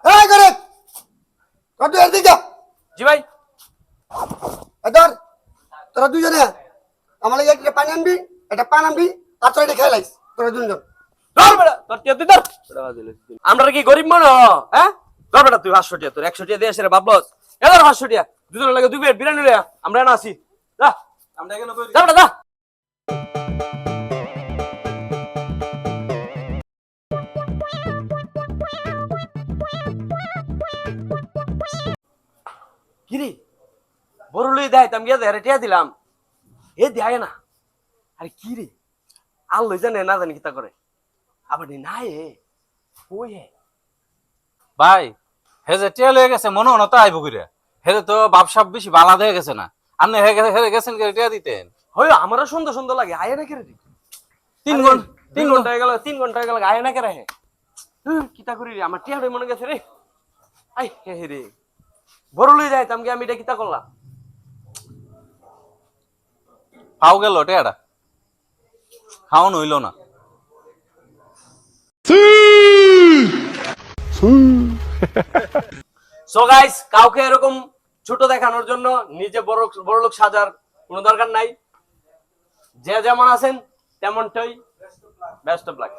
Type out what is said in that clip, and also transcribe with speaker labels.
Speaker 1: এই করে কত এদিকে
Speaker 2: জি ভাই।
Speaker 1: এদার তোরা দুজনে আমার লাগি একটা পানি আনবি, একটা পান আনবি, আর তোরা এটা খেলাইস তোরা দুজন।
Speaker 2: ধর বেটা, তোর টিয়া তুই ধর। আমরা কি গরিব মনে হ? হ্যাঁ, ধর বেটা তুই 500 টিয়া, তোর 100 টিয়া দিয়ে আসে রে বাবলস। এবার 500 টিয়া দুজনের লাগে 2 প্লেট বিরিয়ানি রে, আমরা না আসি। যা, আমরা এখানে কই যা বেটা যা। কিরে বড় লই দেয় আমি গিয়ে দেয় টিয়া দিলাম, এ দেয় না। আরে কি রে, আর লই জানে না জানি কিতা করে, আবার না এ ওই হে
Speaker 3: ভাই হে যে টেল হয়ে গেছে মনে হনো তো আইব কইরা হে তো বাপসাপ বেশি বালা হয়ে গেছে না আপনি হে গেছেন কে টিয়া দিতেন
Speaker 2: হয়। আমারও সুন্দর সুন্দর লাগে, আয় না কেরে
Speaker 3: 3
Speaker 2: ঘন্টা হয়ে গেল, 3 ঘন্টা হয়ে গেল, আয় না কেরে হে কিতা করি রে, আমার টিয়া মনে গেছে রে। আই হে রে বড় লই যাইতাম কি আমি এটা কিতা করলাম।
Speaker 3: পাও গেল টিয়াটা খাওন হইল না।
Speaker 2: সো গাইস, কাউকে এরকম ছোট দেখানোর জন্য নিজে বড় বড় লোক সাজার কোনো দরকার নাই। যে যেমন আছেন তেমনটাই, বেস্ট অফ লাক।